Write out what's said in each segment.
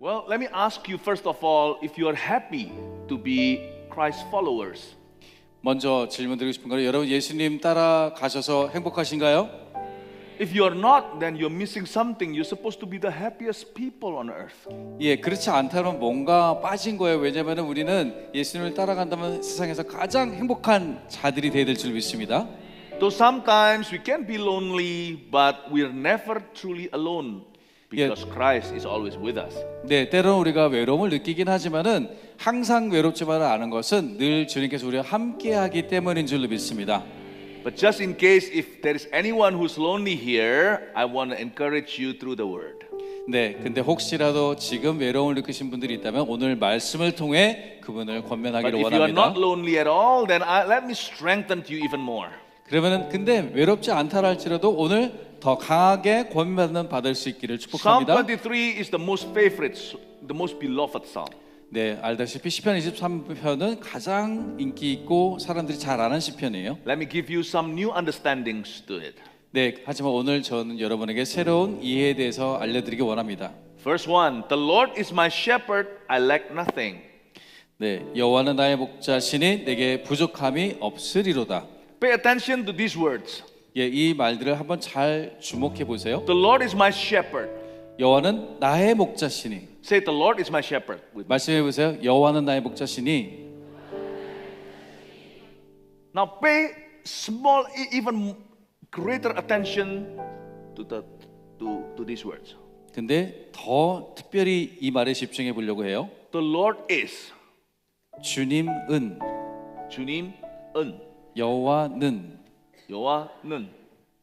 Well, let me ask you first of all if you are happy to be Christ followers. 먼저 질문드리고 싶은 거는 여러분 예수님 따라가셔서 행복하신가요? If you are not, then you're missing something. You're supposed to be the happiest people on earth. 예, 그렇지 않다면 뭔가 빠진 거예요. 왜냐하면 우리는 예수님을 따라간다면 세상에서 가장 행복한 자들이 되어야 될 줄 믿습니다. Though sometimes we can be lonely, but we're never truly alone because Christ is always with us. 네, 때로는 우리가 외로움을 느끼긴 하지만은 항상 외롭지만은 않은 것은 늘 주님께서 우리와 함께하기 때문인 줄로 믿습니다. But just in case if there is anyone who's lonely here, I want to encourage you through the word. 네, 근데 혹시라도 지금 외로움을 느끼신 분들이 있다면 오늘 말씀을 통해 그분을 But 권면하기를 if you are 원합니다. not lonely at all, then let me strengthen you even more. 그러면은 근데 외롭지 않다 할지라도 오늘 더 강하게 권면받을 수 있기를 Psalm 축복합니다. 23 is the most favorite, the most beloved psalm. 네, 알다시피 시편 23편은 가장 인기 있고 사람들이 잘 아는 시편이에요. Let me give you some new understandings to it. 네, 하지만 오늘 저는 여러분에게 새로운 이해에 대해서 알려드리기 원합니다. Verse 1, The Lord is my shepherd, I lack nothing. 네, 여호와는 나의 목자시니 내게 부족함이 없으리로다. Pay attention to these words. 예, 이 말들을 한번 잘 주목해 보세요. The Lord is my shepherd. 여호와는 나의 목자시니. Say, the Lord is my shepherd. With me. 말씀해 보세요. 여호와는 나의 목자시니. Now pay small, even greater attention to these words. 근데 더 특별히 이 말에 집중해 보려고 해요. The Lord is. 주님은, 주님은. 여호와는. 여호와는.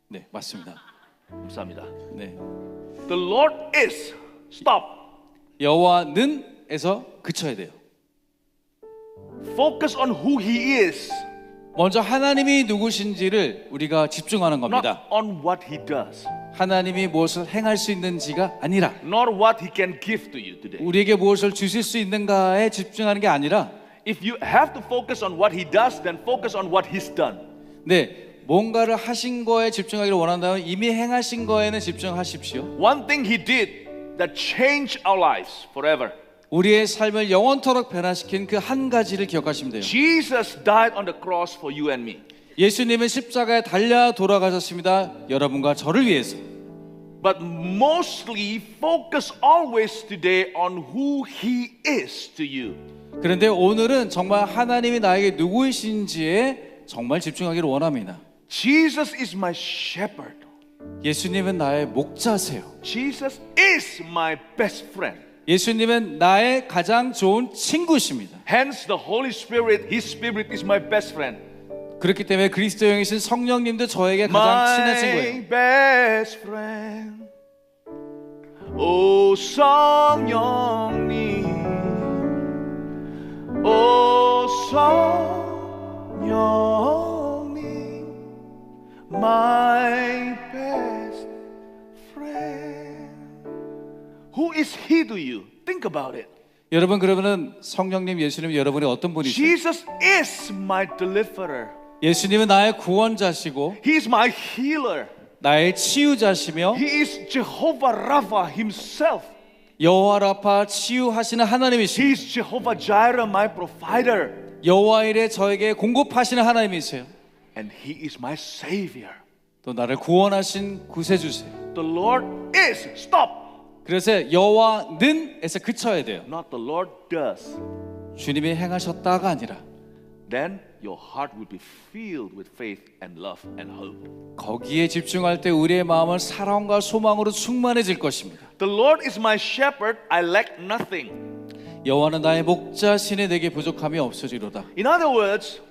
네, 맞습니다. 감사합니다. 네, The Lord is. Stop. 여호와는에서 그쳐야 돼요. Focus on who He is, 먼저 하나님이 누구신지를 우리가 집중하는 not 겁니다. on what He does, 하나님이 무엇을 행할 수 있는지가 아니라 nor what He can give to you today. 우리에게 무엇을 주실 수 있는가에 집중하는 게 아니라 If you have to focus on what He does, then focus on what He's done. 네, 뭔가를 하신 거에 집중하기를 원한다면 이미 행하신 거에는 집중하십시오. One thing He did that changed our lives forever. 우리의 삶을 영원토록 변화시킨 그 한 가지를 기억하시면 돼요. Jesus died on the cross for you and me. 예수님은 십자가에 달려 돌아가셨습니다. 여러분과 저를 위해서. But mostly focus always today on who He is to you. 그런데 오늘은 정말 하나님이 나에게 누구이신지에 정말 집중하기를 원합니다. Jesus is my shepherd. 예수님은 나의 목자세요. Jesus is my best friend. 예수님은 나의 가장 좋은 친구십니다. Hence the Holy Spirit, His Spirit is my best friend. 그렇기 때문에 그리스도 영이신 성령님도 저에게 가장 친하신 거예요. My best friend. 오 성령님, 오 성령님, my best friend. Who is He to you? Think about it. 여러분 그러면은 성령님 예수님 여러분이 어떤 분이세요? Jesus is my deliverer. 예수님은 나의 구원자시고 He is my healer. 나의 치유자시며 He is Jehovah Rapha Himself. 여호와 라파 치유하시는 He 하나님이시고 is Jehovah Jireh, my provider. 여호와 일에 저에게 공급하시는 하나님이세요. And He is my Savior. 또 나를 구원하신 구세주세요. The Lord is. Stop. 그래서 여호와는에서 그쳐야 돼요. Not the Lord does. 주님이 행하셨다가 아니라 Then your heart will be filled with faith and love and hope. 거기에 집중할 때 우리의 마음은 사랑과 소망으로 충만해질 것입니다. The Lord is my shepherd, I lack nothing. 여호와는 나의 목자시니 내게 부족함이 없으리로다. In other words,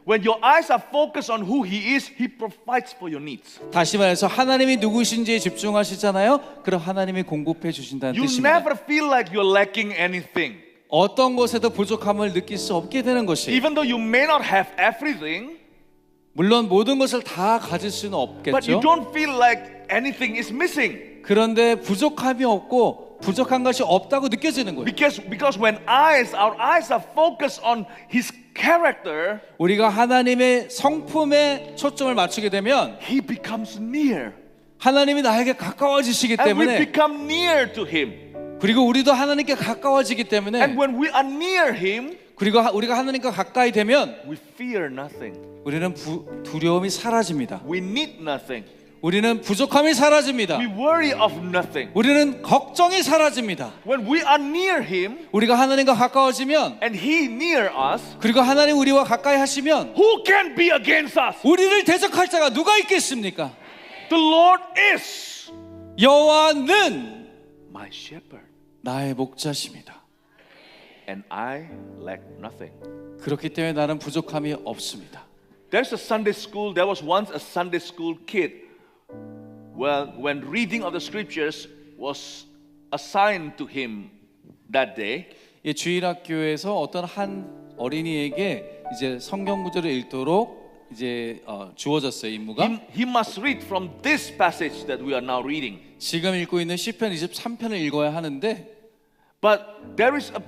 when your eyes are focused on who He is, He provides for your needs. 다시 말해서 하나님이 누구신지에 집중하시잖아요. 그럼 하나님이 공급해 주신다는 You 뜻입니다. never feel like you're lacking anything. 어떤 것에도 부족함을 느낄 수 없게 되는 것이에요. Even though you may not have everything, 물론 모든 것을 다 가질 수는 but you 없겠죠. don't feel like anything is missing. 그런데 부족함이 없고 부족한 것이 없다고 느껴지는 거예요. Because when our eyes are focused on His character, 우리가 하나님의 성품에 초점을 맞추게 되면 He becomes near. 하나님이 나에게 가까워지시기 And we 때문에 become near to Him. 그리고 우리도 하나님께 가까워지기 때문에 And when we are near Him, 그리고 우리가 하나님과 가까이 되면 we fear nothing. 우리는 두려움이 사라집니다. We need nothing. 우리는 부족함이 사라집니다. We worry of nothing. 우리는 걱정이 사라집니다. When we are near Him 우리가 하나님과 가까워지면 and He near us, 그리고 하나님 우리와 가까이 하시면 who can be against us? 우리를 대적할 자가 누가 있겠습니까? The Lord is 여호와는 my shepherd, 나의 목자십니다. and I lack nothing. 그렇기 때문에 나는 부족함이 없습니다. There's a Sunday school. There was once a Sunday school kid. Well, when reading of the scriptures was assigned to him that day, 이 주일학교에서 어떤 한 어린이에게 이제 성경 구절을 읽도록 이제 주어졌어요, 임무가. he must read from this passage that we are now reading. 지금 읽고 있는 시편 23편을 읽어야 하는데, But there's a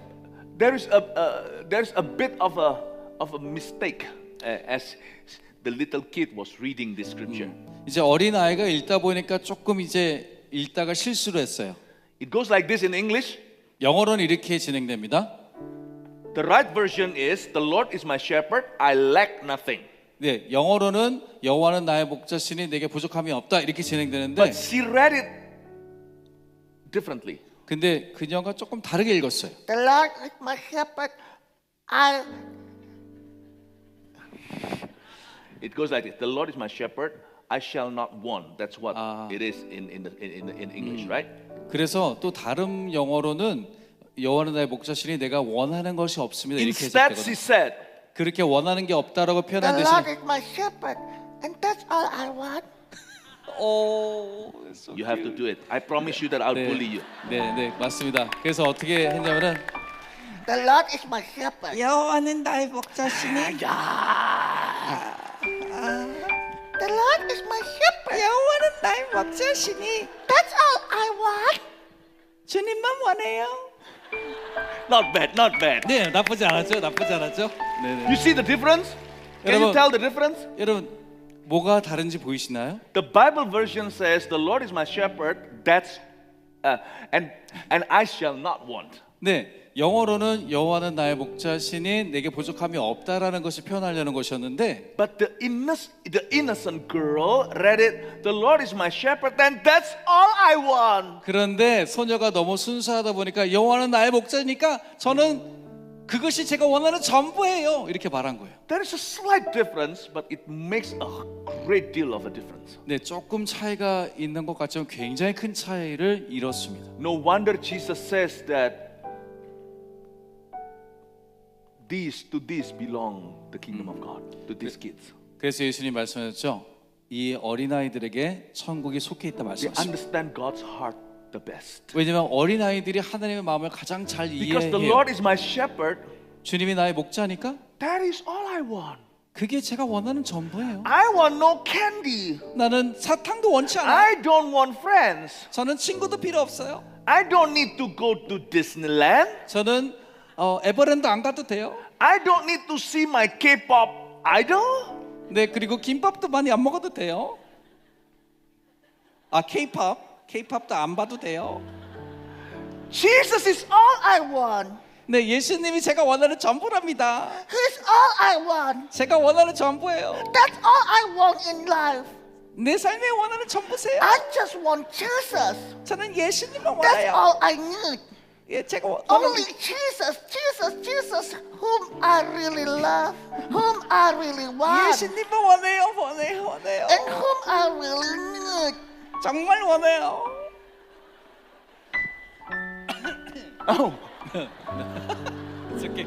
bit of a mistake as the little kid was reading this scripture. 이제 어린 아이가 읽다 보니까 조금 이제 읽다가 실수를 했어요. It goes like this in English. 영어로는 이렇게 진행됩니다. The right version is, "The Lord is my shepherd; I lack nothing." 네, 영어로는 여호와는 나의 목자시니 내게 부족함이 없다 이렇게 진행되는데, But she read it differently. 근데 그녀가 조금 다르게 읽었어요. The Lord is my shepherd. It goes like this: "The Lord is my shepherd; I shall not want." That's what it is in English, right? 그래서 또 다른 영어로는 여호와는 나의 목자시니 내가 원하는 것이 없습니다 이렇게 Instead, she 해석되거든요. said, 그렇게 원하는 게 없다라고 The 표현한 Lord 대신 is my shepherd, and that's all I want. "You have to do it. I promise you that I'll bully you." 네, 맞습니다. 그래서 어떻게 했냐면은 The Lord is my shepherd. 여호와는 나의 목자시니 The Lord is my shepherd. 여호와는 나의 목자시니 That's all I want. 주님만 원해요. Not bad, not bad. 네, 나쁘지 않았죠? 네. You see the difference? Can you 여러분. tell the difference? 여러분 뭐가 다른지 보이시나요? The Bible version says, "The Lord is my shepherd." That's and I shall not want. 네, 영어로는 여호와는 나의 목자시니 내게 부족함이 없다라는 것을 표현하려는 것이었는데, But the innocent girl read it, "The Lord is my shepherd," then that's all I want. 그런데 소녀가 너무 순수하다 보니까 여호와는 나의 목자니까 저는 그것이 제가 원하는 전부예요 이렇게 말한 거예요. There is a slight difference, but it makes a great deal of a difference. 네, 조금 차이가 있는 것 같지만 굉장히 큰 차이를 이뤘습니다. No wonder Jesus says that to these belong the kingdom of God, to these kids. 그래서 예수님 말씀하셨죠. 이 어린아이들에게 천국이 속해 있다 They 말씀하셨습니다. understand God's heart the best. 왜냐하면 어린아이들이 하나님의 마음을 가장 잘 Because the 이해해요. Lord is my shepherd, 주님이 나의 목자니까 that is all I want. 그게 제가 원하는 전부예요. I want no candy. 나는 사탕도 원치 않아요. I don't want friends. 저는 친구도 필요 없어요. I don't need to go to Disneyland. 저는 에버랜드 안 가도 돼요. I don't need to see my K-pop idol. 네, 그리고 김밥도 많이 안 먹어도 돼요. K-팝도 안 봐도 돼요. Jesus is all I want. 네, 예수님이 제가 원하는 전부랍니다. He's all I want. 제가 원하는 전부예요. That's all I want in life. 내 삶에 원하는 전부세요. I just want Jesus. 저는 예수님만 That's 원해요. all I need. 예, 제가 Only Jesus, whom I really love, whom I really want, 예수님만 원해요. and whom I really need. 정말 원해요. Oh, It's okay.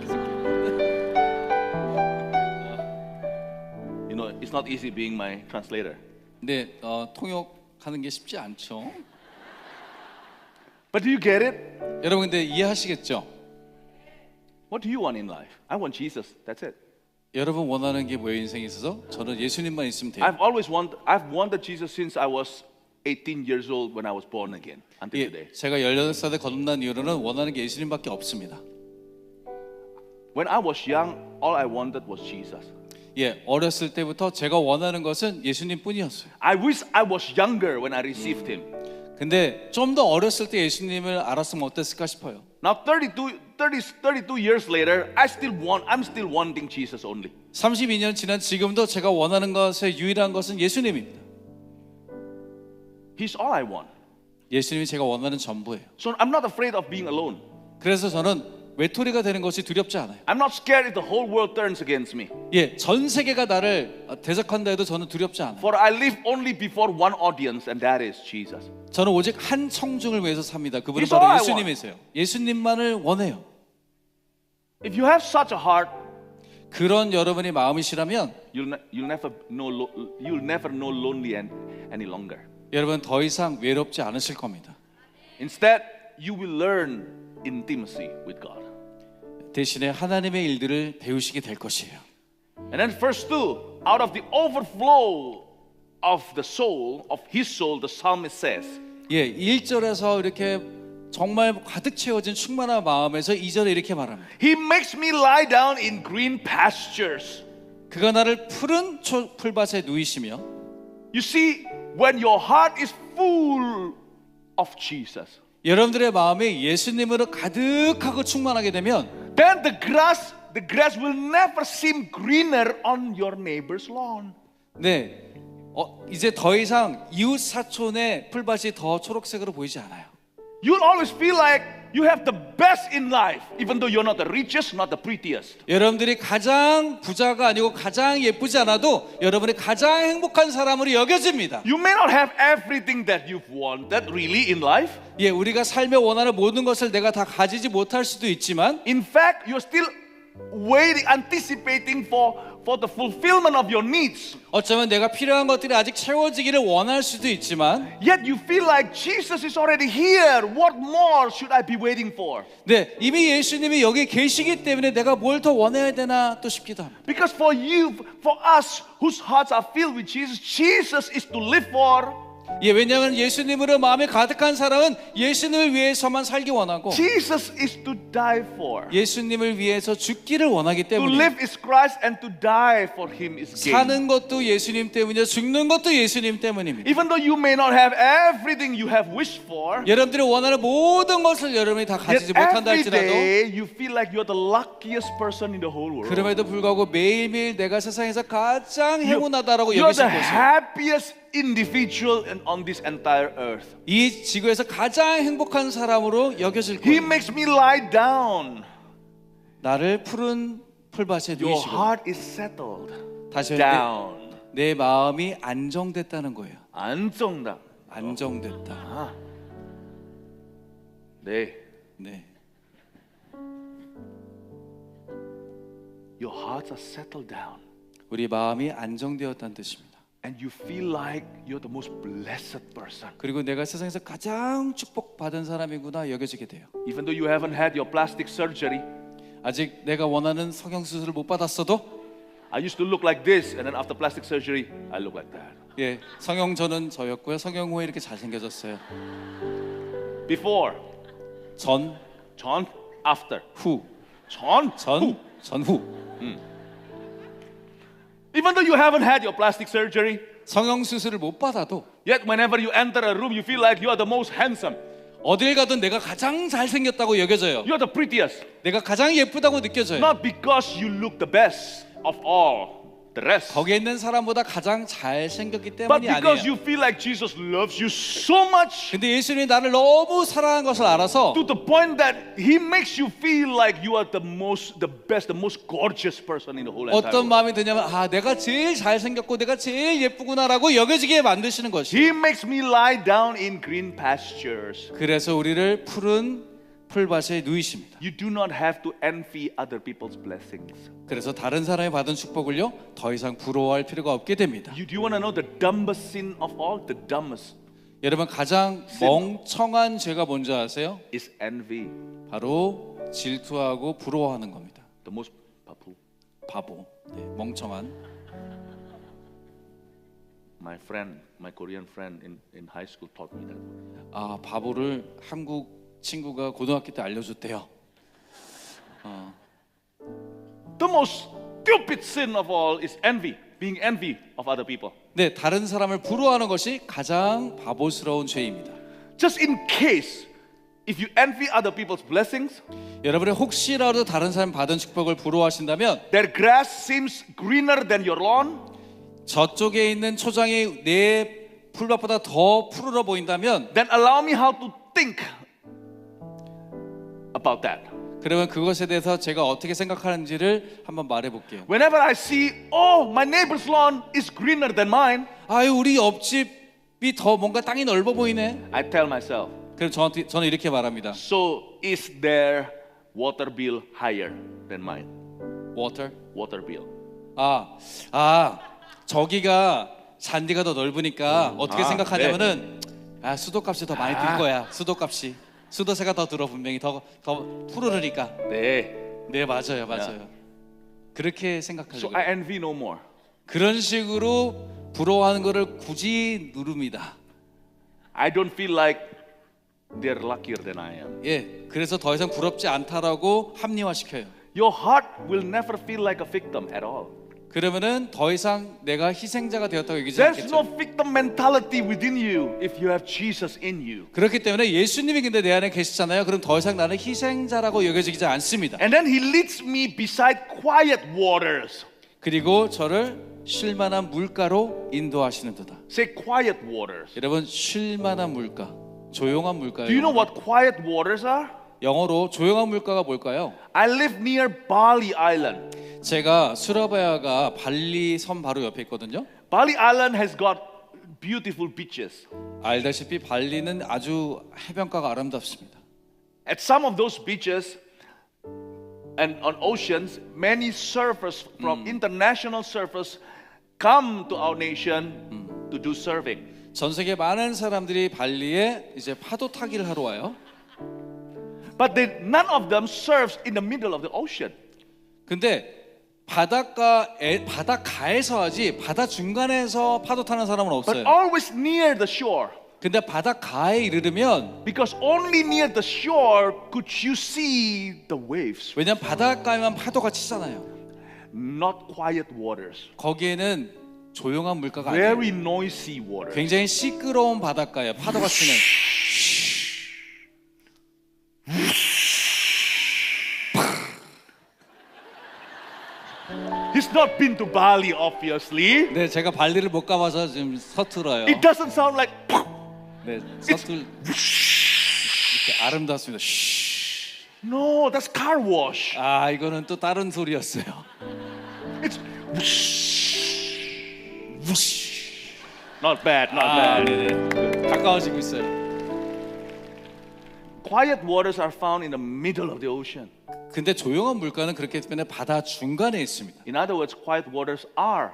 you know, it's not easy being my translator. 네, 통역하는 게 쉽지 않죠. But do you get it? 여러분 근데 이해하시겠죠? What do you want in life? I want Jesus. That's it. 여러분 원하는 게 뭐예요 인생에 있어서? 저는 예수님만 있으면 돼요. I've wanted Jesus since I was 18 years old when I was born again until today. 예, 제가 18살에 거듭난 이후로는 원하는 게 예수님밖에 없습니다. When I was young, all I wanted was Jesus. 예, 어렸을 때부터 제가 원하는 것은 예수님뿐이었어요. I wish I was younger when I received Him. 근데 좀 더 어렸을 때 예수님을 알았으면 어땠을까 싶어요. Now 32 years later, I'm still wanting Jesus only. 32년 지난 지금도 제가 원하는 것의 유일한 것은 예수님입니다. He's all I want. 예수님이 제가 원하는 전부예요. So I'm not afraid of being alone. 그래서 저는 외톨이가 되는 것이 두렵지 않아요. I'm not scared if the whole world turns against me. 예, 전 세계가 나를 대적한다 해도 저는 두렵지 않아요. For I live only before one audience, and that is Jesus. 저는 오직 한 청중을 위해서 삽니다. 그분은 He's all I 바로 예수님이세요. 예수님만을 원해요. If you have such a heart, 그런 여러분의 마음이시라면 you'll never know lonely any longer. 여러분 더 이상 외롭지 않으실 겁니다. Instead, you will learn intimacy with God. 대신에 하나님의 일들을 배우시게 될 것이에요. And then verse 2, out of the overflow of the soul, of his soul, the psalmist says, 예, 1절에서 이렇게 정말 가득 채워진 충만한 마음에서 2절에 이렇게 말합니다. He makes me lie down in green pastures. 그가 나를 푸른 풀밭에 누이시며. You see, when your heart is full of Jesus, 여러분들의 마음이 예수님으로 가득하고 충만하게 되면 then the grass will never seem greener on your neighbor's lawn. 네, 이제 더 이상 이웃 사촌의 풀밭이 더 초록색으로 보이지 않아요. You'll always feel like you have the best in life, even though you're not the richest, not the prettiest. 여러분들이 가장 부자가 아니고 가장 예쁘지 않아도 여러분이 가장 행복한 사람으로 여겨집니다. You may not have everything that you've wanted really in life. 예, 우리가 삶에 원하는 모든 것을 내가 다 가지지 못할 수도 있지만 In fact, you're still waiting, anticipating for the fulfillment of your needs. 어쩌면 내가 필요한 것들이 아직 채워지기를 원할 수도 있지만 Yet you feel like Jesus is already here. What more should I be waiting for? 네, 이미 예수님이 여기 계시기 때문에 내가 뭘 더 원해야 되나 또 싶기도 합니다. Because for us whose hearts are filled with Jesus, Jesus is to live for. 예, 왜냐하면 예수님으로 마음이 가득한 사람은 예수님을 위해서만 살기 원하고 Jesus is to die for. 예수님을 위해서 죽기를 원하기 To 때문에 live is Christ and to die for Him is gain. 사는 것도 예수님 때문이요 죽는 것도 예수님 때문입니다. Even though you may not have everything you have wished for, 여러분들이 원하는 모든 것을 여러분이 다 yet 가지지 못한다 every 할지라도 day you feel like you're the luckiest person in the whole world. 그럼에도 불구하고 매일매일 내가 세상에서 가장 행운하다라고 You're 여기실 the 것이에요. happiest individual on this entire earth. 이 지구에서 가장 행복한 사람으로 여겨질 He 거예요. makes me lie down. 나를 푸른 풀밭에 Your 누이시고 heart is settled 다시 down. 내 마음이 안정됐다는 거예요. 안정다. 안정됐다. 아. 네. 네. Your hearts are settled down. 우리 마음이 안정되었다는 뜻입니다. And you feel like you're the most blessed person. 그리고 내가 세상에서 가장 축복받은 사람이구나 여겨지게 돼요. Even though you haven't had your plastic surgery, 아직 내가 원하는 성형 수술을 못 받았어도 I used to look like this, and then after plastic surgery, I look like that. 예, 성형 전은 저였고요. 성형 후에 이렇게 잘생겨졌어요. Before, 전, after. 후, 전, 전후. Even though you haven't had your plastic surgery, 성형 수술을 못 받아도 yet whenever you enter a room, you feel like you are the most handsome. 어딜 가든 내가 가장 잘생겼다고 여겨져요. You are the prettiest. 내가 가장 예쁘다고 느껴져요. Not because you look the best of all the rest, 거기에 있는 사람보다 가장 잘생겼기 but 때문이 because 아니에요. you feel like Jesus loves you so much 근데 예수님이 나를 너무 사랑한 것을 알아서 to the point that He makes you feel like you are the best, the most gorgeous person in the whole entire 어떤 world. 마음이 드냐면 아 내가 제일 잘생겼고 내가 제일 예쁘구나라고 여겨지게 만드시는 것이. He makes me lie down in green pastures. 그래서 우리를 푸른 풀밭에 누이십니다. You do not have to envy other people's blessings. 그래서 다른 사람이 받은 축복을요 더 이상 부러워할 필요가 없게 됩니다. Do you want to know the dumbest sin of all? The dumbest 여러분 가장 멍청한 죄가 뭔지 아세요? is envy. 바로 질투하고 부러워하는 겁니다. The most papu. 바보, 네, 멍청한. My Korean friend in high school taught me that. 아 바보를 한국 친구가 고등학교 때 알려줬대요. The most stupid sin of all is envy, being envy of other people. 네, 다른 사람을 부러워하는 것이 가장 바보스러운 죄입니다. just in case, if you envy other people's blessings, 여러분이 혹시라도 다른 사람 받은 축복을 부러워하신다면 their grass seems greener than your lawn, 저쪽에 있는 초장이 내 풀밭보다 더 푸르러 보인다면 then allow me how to think about that. 그러면 그것에 대해서 제가 어떻게 생각하는지를 한번 말해볼게요. Whenever I see, oh, my neighbor's lawn is greener than mine, 아유 우리 옆집이 더 뭔가 땅이 넓어 보이네. I tell myself, 그럼 저는 이렇게 말합니다. so is their water bill higher than mine? Water? Water bill. 저기가 잔디가 더 넓으니까 어떻게 생각하냐면은 수도값이 더 많이 들 거야. 수도세가 더 들어 분명히 더 푸르르니까. 네 맞아요. 그렇게 생각하죠. So I envy no more. 그런 식으로 부러워하는 거를 굳이 누릅니다. I don't feel like they're luckier than I am. 예, 그래서 더 이상 부럽지 않다라고 합리화시켜요. Your heart will never feel like a victim at all. 그러면은 더 이상 내가 희생자가 되었다고 여기지 There's no 않겠죠. victim mentality within you if you have Jesus in you. 그렇기 때문에 예수님이 근데 내 안에 계시잖아요. 그럼 더 이상 나는 희생자라고 여겨지지 않습니다. And then he leads me beside quiet waters. 그리고 저를 쉴만한 물가로 인도하시는도다. Say quiet waters. 여러분 쉴만한 물가, 조용한 물가예요. Do you know what quiet waters are? 영어로 조용한 물가가 뭘까요? I live near Bali Island. 제가 수라바야가 발리 섬 바로 옆에 있거든요. Bali Island has got beautiful beaches. 알다시피 발리는 아주 해변가가 아름답습니다. At some of those beaches and on oceans, many surfers from international surfers come to our nation to do surfing. 전 세계 많은 사람들이 발리에 이제 파도 타기를 하러 와요. But none of them surfs in the middle of the ocean. 근데 바닷가에서 하지 바다 중간에서 파도 타는 사람은 But 없어요. always near the shore. 근데 바닷가에 이르르면 Because only near the shore could you see the waves. 왜냐면 바닷가에만 파도가 치잖아요. Not quiet waters. 거기에는 조용한 물가가 아니에요. Very noisy waters. 굉장히 시끄러운 바닷가예요. 파도가 치는. He's not been to Bali, obviously. 네, 제가 발리를 못 가봐서 지금 서툴어요. It doesn't sound like. 네, 이렇게 아름답습니다. No, that's car wash. 이거는 또 다른 소리였어요. It's. Not bad, not bad. 네네. 가까워지고 있어요. Quiet waters are found in the middle of the ocean. 근데 조용한 물가는 그렇기 때문에 바다 중간에 있습니다. In other words, quiet waters are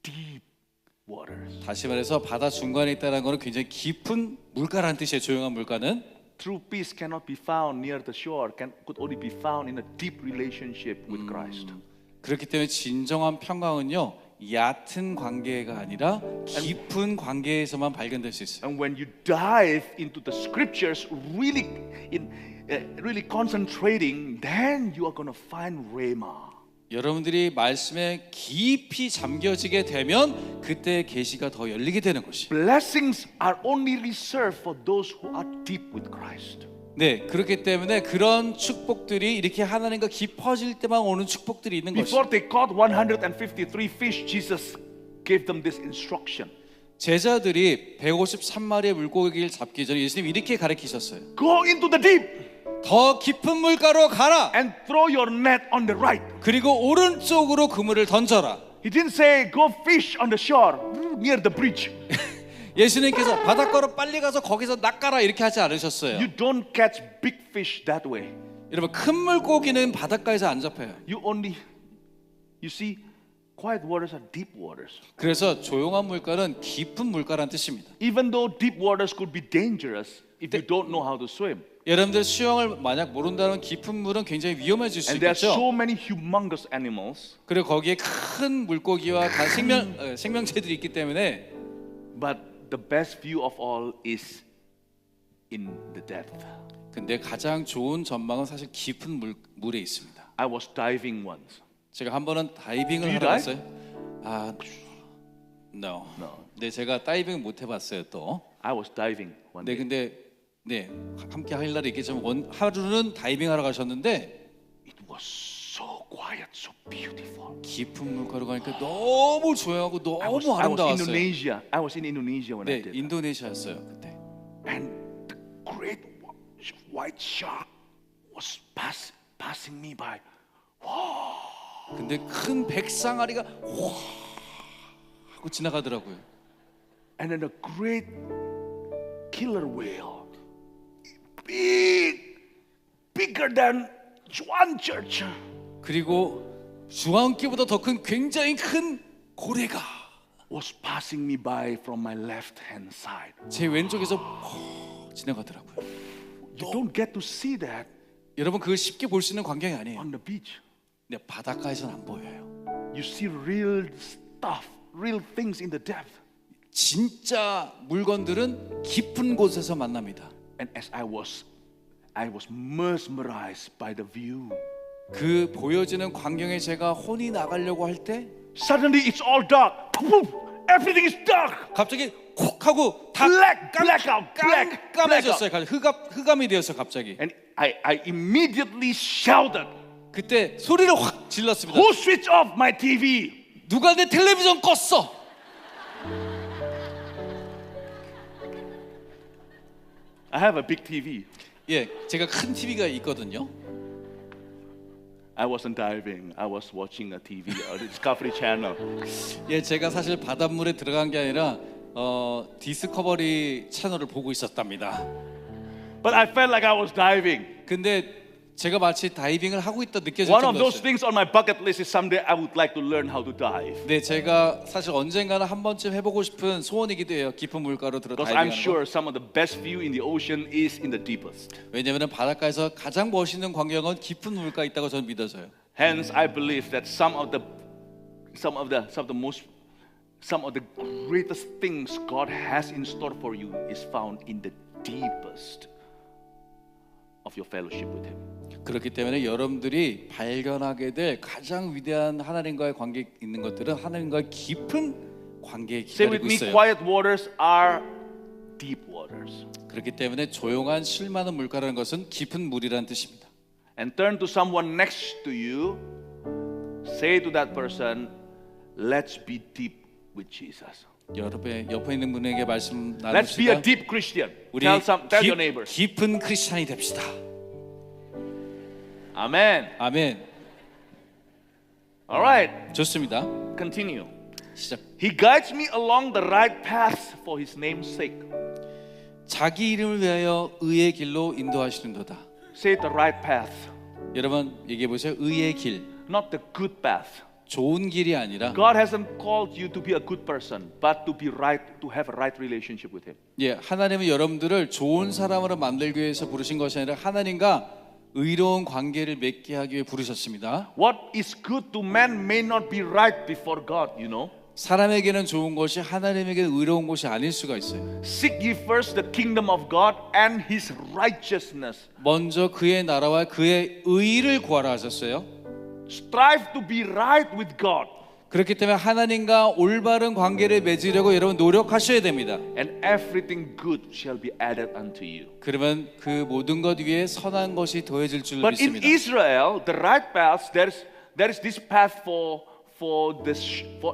deep waters. 다시 말해서 바다 중간에 있다는 것은 굉장히 깊은 물가라는 뜻이에요. 조용한 물가는. True peace cannot be found near the shore, could only be found in a deep relationship with Christ. 그렇기 때문에 진정한 평강은요. 얕은 관계가 아니라 깊은 관계에서만 발견될 수 있어요. And when you dive into the scriptures, really concentrating, then you are going to find Rhema. 여러분들이 말씀에 깊이 잠겨지게 되면 그때 계시가 더 열리게 되는 것이. Blessings are only reserved for those who are deep with Christ. 네, 그렇기 때문에 그런 축복들이 이렇게 하나님과 깊어질 때만 오는 축복들이 있는 것이. Before they caught 153 fish, Jesus gave them this instruction. 제자들이 153마리의 물고기를 잡기 전에 예수님이 이렇게 가르치셨어요. Go into the deep 더 깊은 물가로 가라. and throw your net on the right. 그리고 오른쪽으로 그물을 던져라. He didn't say go fish on the shore near the bridge. 예수님께서 바닷가로 빨리 가서 거기서 낚아라 이렇게 하지 않으셨어요. You don't catch big fish that way. 여러분 큰 물고기는 바닷가에서 안 잡혀요. You see, quiet waters are deep waters. 그래서 조용한 물가는 깊은 물가란 뜻입니다. Even though deep waters could be dangerous if you don't know how to swim. 여러분들 수영을 만약 모른다면 깊은 물은 굉장히 위험해질 수 And there are 있겠죠. so many humongous animals. 그리고 거기에 큰 물고기와 다 생명체들이 있기 때문에. But the best view of all is in the depth. 근데 가장 좋은 전망은 사실 깊은 물에 있습니다. I was diving once. 제가 한 번은 다이빙을 Do you 하러 dive? 갔어요. No. No. 네, 제가 다이빙 못 해봤어요 또. I was diving one 네, day. 근데 네, 함께 할 날이 있겠지만 하루는 다이빙하러 가셨는데 it was so quiet, so beautiful. 깊은 물가로 가니까 너무 조용하고 너무 아름다웠어요. I was in Indonesia when I 네, did. 인도네시아였어요 그때. And the great white shark was passing me by. 근데 큰 백상아리가 와 하고 지나가더라고요. And then a great killer whale, bigger than Juan Church. 그리고 중앙기보다 더 큰 굉장히 큰 고래가 was passing me by from my left hand side. 제 왼쪽에서 지나가더라고요. You don't get to see that 여러분 그걸 쉽게 볼 수 있는 광경이 아니에요. on the beach. 근데 바닷가에서는 안 보여요. You see real stuff, real things in the depth. 진짜 물건들은 깊은 곳에서 만납니다. And as I was mesmerized by the view. 그 보여지는 광경에 제가 혼이 나가려고 할 때 Suddenly it's all dark. Everything is dark. 갑자기 콕 하고 다 까매졌어요. 흑암이 되었어요 갑자기. And I immediately shouted. 그때 소리를 확 질렀습니다. Who switched off my TV? 누가 내 텔레비전 껐어? I have a big TV. 예, 제가 큰 TV가 있거든요. I wasn't diving. I was watching a TV, a Discovery Channel. 예, 제가 사실 바닷물에 들어간 게 아니라 디스커버리 채널을 보고 있었답니다. But I felt like I was diving. 근데 제가 마치 다이빙을 하고 있다 느껴질 One of those 정도였어요. things on my bucket list is someday I would like to learn how to dive. 네, 제가 사실 언젠가는 한 번쯤 해보고 싶은 소원이기도 해요. 깊은 물가로 들어 Because I'm 다이빙하는 거. sure some of the best view in the ocean is in the deepest. 왜냐하면 바닷가에서 가장 멋있는 광경은 깊은 물가에 있다고 저는 믿어져요. Hence, I believe that some of the greatest things God has in store for you is found in the deepest of your fellowship with Him. 그렇기 때문에 여러분들이 발견하게 될 가장 위대한 하나님과의 관계 있는 것들은 하나님과의 깊은 관계에 Say with 기다리고 me, 있어요. quiet waters are deep waters. 그렇기 때문에 조용한 쉴 만한 물가라는 것은 깊은 물이라는 뜻입니다. And turn to someone next to you. Say to that person, let's be deep with Jesus. 여러분의 옆에 있는 분에게 말씀 Let's be a 나눕시다. deep Christian. 우리 Tell your neighbors. 깊은 크리스찬이 됩시다. Amen. 아멘. All right. 좋습니다. Continue. 시작. He guides me along the right path for His name's sake. 자기 이름을 위하여 의의 길로 인도하시는도다. Say the right path, 여러분 얘기해 보세요. 의의 길. not the good path. 좋은 길이 아니라 God hasn't called you to be a good person, but to be right, to have a right relationship with Him. 예, 하나님은 여러분들을 좋은 사람으로 만들기 위해서 부르신 것이 아니라 하나님과 의로운 관계를 맺게 하기 위해 부르셨습니다. What is good to man may not be right before God, you know. 사람에게는 좋은 것이 하나님에게는 의로운 것이 아닐 수가 있어요. Seek ye first the kingdom of God and His righteousness. 먼저 그의 나라와 그의 의를 구하라 하셨어요. Strive to be right with God. 그렇기 때문에 하나님과 올바른 관계를 맺으려고 여러분 노력하셔야 됩니다. And everything good shall be added unto you. 그러면 그 모든 것 위에 선한 것이 더해질 줄 But in 믿습니다. Israel, the right path, there is this path for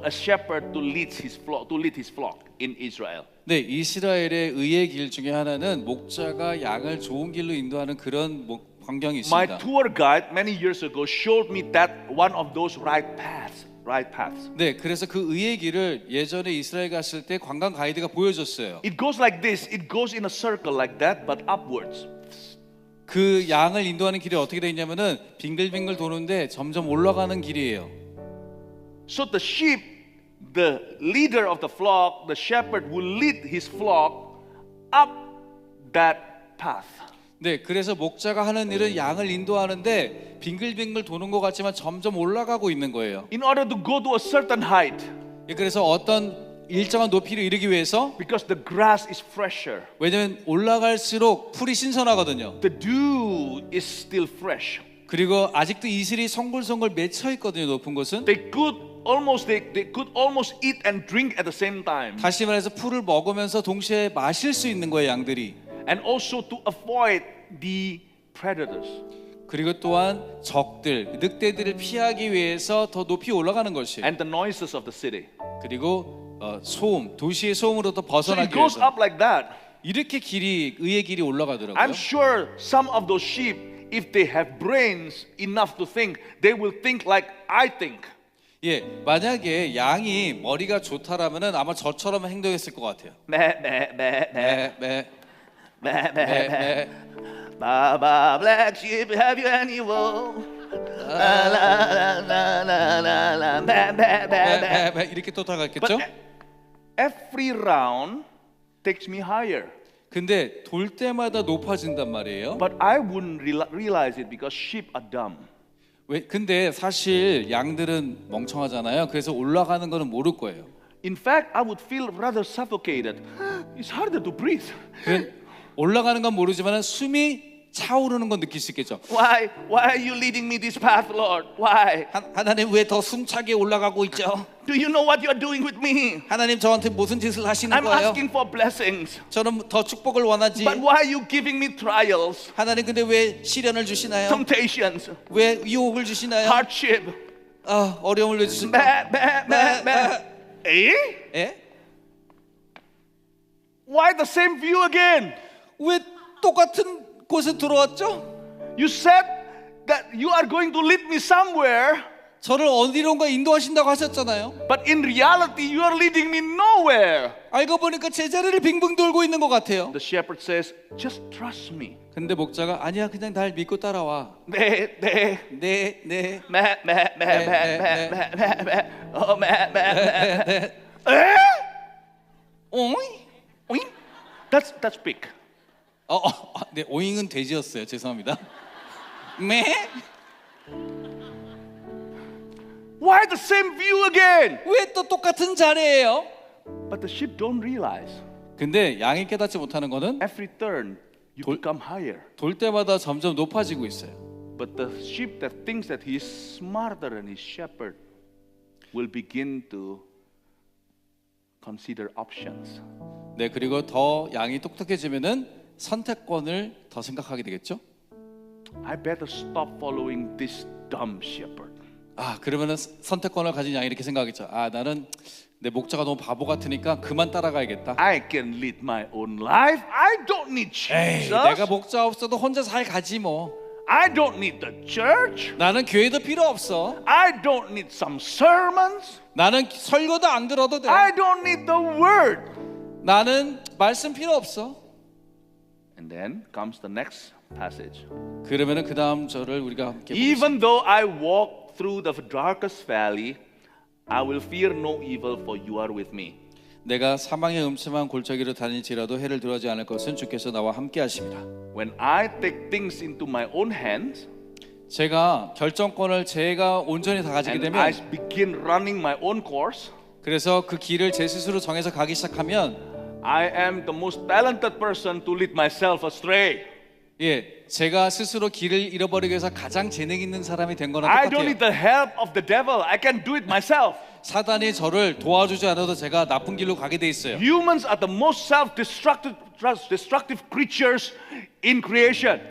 a shepherd to lead his flock in Israel. 네, 이스라엘의 의의 길 중에 하나는 목자가 양을 좋은 길로 인도하는 그런 광경이 My 있습니다. tour guide many years ago showed me that one of those right paths. 네, 그래서 그 의의 길을 예전에 이스라엘 갔을 때 관광 가이드가 보여줬어요. It goes like this. It goes in a circle like that, but upwards. 그 양을 인도하는 길이 어떻게 되어 있냐면은 빙글빙글 도는데 점점 올라가는 길이에요. So the sheep, the leader of the flock, the shepherd will lead his flock up that path. 네, 그래서 목자가 하는 일은 양을 인도하는데 빙글빙글 도는 것 같지만 점점 올라가고 있는 거예요. In order to go to a certain height, 예, 그래서 어떤 일정한 높이를 이루기 위해서 because the grass is fresher, 왜냐면 올라갈수록 풀이 신선하거든요. the dew is still fresh. 그리고 아직도 이슬이 송골송골 맺혀 있거든요. 높은 곳은. They could almost eat and drink at the same time. 다시 말해서 풀을 먹으면서 동시에 마실 수 있는 거예요, 양들이. and also to avoid the predators. 그리고 또한 적들, 늑대들을 피하기 위해서 더 높이 올라가는 것이에요. And the noises of the city. 그리고 소음, 도시의 소음으로부터 So 벗어나기 it goes 위해서 up like that. 이렇게 의의 길이 올라가더라고요. I'm sure some of those sheep, if they have brains enough to think, they will think like I think. 예, 만약에 양이 머리가 좋다라면은 아마 저처럼 행동했을 것 같아요. Baba black sheep, have you any wool? 이렇게 또 다가겠죠? But every round takes me higher. 근데 돌 때마다 높아진단 말이에요. But I wouldn't realize it because sheep are dumb. 근데 사실 양들은 멍청하잖아요. 그래서 올라가는 거는 모를 거예요. In fact, I would feel rather suffocated. It's harder to breathe. 올라가는 건 모르지만 숨이 차오르는 건 느낄 수 있겠죠. Why are you leading me this path, Lord? Why? 하나님 왜 더 숨차게 올라가고 있죠? Do you know what you are doing with me? 하나님 저한테 무슨 짓을 하시는 I'm 거예요? asking for blessings. 저는 더 축복을 원하지. But why are you giving me trials, 하나님 근데 왜 시련을 주시나요? temptations, 왜 유혹을 주시나요? hardship? 어려움을 주시나요? Eh? 예? Why the same view again? 왜 똑같은 곳에 들어왔죠? You said that you are going to lead me somewhere, 저를 어디론가 인도하신다고 하셨잖아요. but in reality you are leading me nowhere. 알고 보니까 제자리를 빙빙 돌고 있는 것 같아요. The shepherd says, just trust me. 근데 목자가 아니야 그냥 날 믿고 따라와. 네. 오잉? That's pig. 네 오잉은 돼지였어요. 죄송합니다. 매? Why the same view again? 왜 또 똑같은 자리예요? But the sheep don't realize. 근데 양이 깨닫지 못하는 거는 Every turn you become higher. 돌 때마다 점점 높아지고 있어요. But the sheep that thinks that he is smarter than his shepherd will begin to consider options. 네, 그리고 더 양이 똑똑해지면은 선택권을 더 생각하게 되겠죠? I better stop following this dumb shepherd. 그러면은 선택권을 가진 양이 이렇게 생각하겠죠. 나는 내 목자가 너무 바보 같으니까 그만 따라가야겠다. I can lead my own life. I don't need Jesus. 내가 목자 없어도 혼자 잘 가지 뭐. I don't need the church. 나는 교회도 필요 없어. I don't need some sermons. 나는 설교도 안 들어도 돼. I don't need the word. 나는 말씀 필요 없어. And then comes the next passage. 그러면은 그 다음 절을 우리가 함께 Even though I walk through the darkest valley, I will fear no evil, for you are with me. 내가 사망의 음침한 골짜기로 다닐지라도 해를 들어하지 않을 것은 주께서 나와 함께 하십니다. When I take things into my own hands, 제가 결정권을 제가 온전히 다 가지게 and 되면 I begin running my own course, 그래서 그 길을 제 스스로 정해서 가기 시작하면 I am the most talented person to lead myself astray. 제가 스스로 길을 잃어버리기 위해서 가장 재능 있는 사람이 된 거나 I don't 똑같아요. need the help of the devil. I can do it myself. 사단이 저를 도와주지 않아도 제가 나쁜 길로 가게 돼 있어요. Humans are the most self-destructive creatures in creation.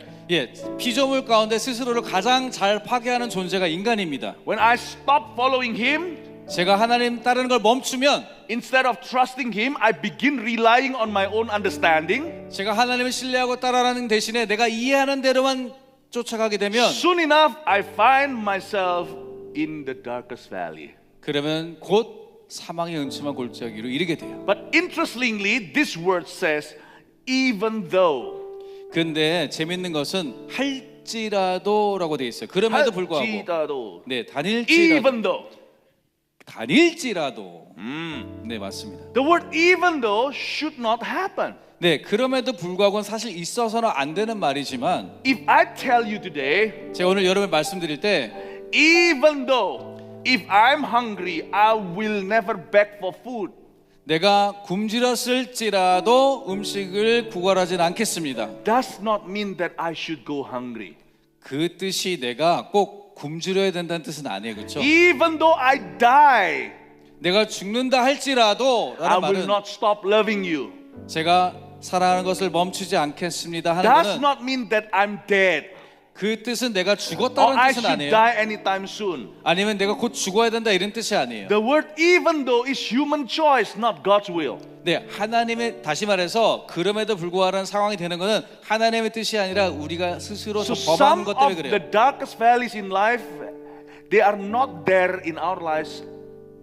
피조물 가운데 스스로를 가장 잘 파괴하는 존재가 인간입니다. When I stop following him, 제가 하나님 따르는 걸 멈추면 instead of trusting him, I begin relying on my own understanding. 제가 하나님을 신뢰하고 따라가는 대신에 내가 이해하는 대로만 쫓아가게 되면 Soon enough, I find myself in the darkest valley. 그러면 곧 사망의 음침한 골짜기로 이르게 돼요. But interestingly, this word says, even though. 근데 재밌는 것은 할지라도라고 돼 있어요. 그럼에도 불구하고 할지라도. 다닐지라도 Even though. 다닐지라도 네 맞습니다. The word even though should not happen. 네 그럼에도 불구하고는 사실 있어서는 안 되는 말이지만 If I tell you today, 제가 오늘 여러분에 말씀드릴 때 even though if I'm hungry, I will never beg for food. 내가 굶주렸을지라도 음식을 구걸하진 않겠습니다. Does not mean that I should go hungry. 그 뜻이 내가 꼭 굶주려야 된다는 뜻은 아니에요, 그렇죠? Even though I die, 내가 죽는다 할지라도 I 라는 will 말은 not stop loving you. 제가 사랑하는 것을 멈추지 않겠습니다 하는 does 것은 not mean that I'm dead 그 뜻은 내가 or 죽었다는 I 뜻은 should 아니에요. die anytime soon. 아니면 내가 곧 죽어야 된다 이런 뜻이 아니에요. The word even though is human choice, not God's will. 네, 하나님의 다시 말해서 그럼에도 불구하고 상황이 되는 것은 하나님의 뜻이 아니라 우리가 스스로 So 범하는 some 것 때문에 of 그래요. the darkest valleys in life, they are not there in our lives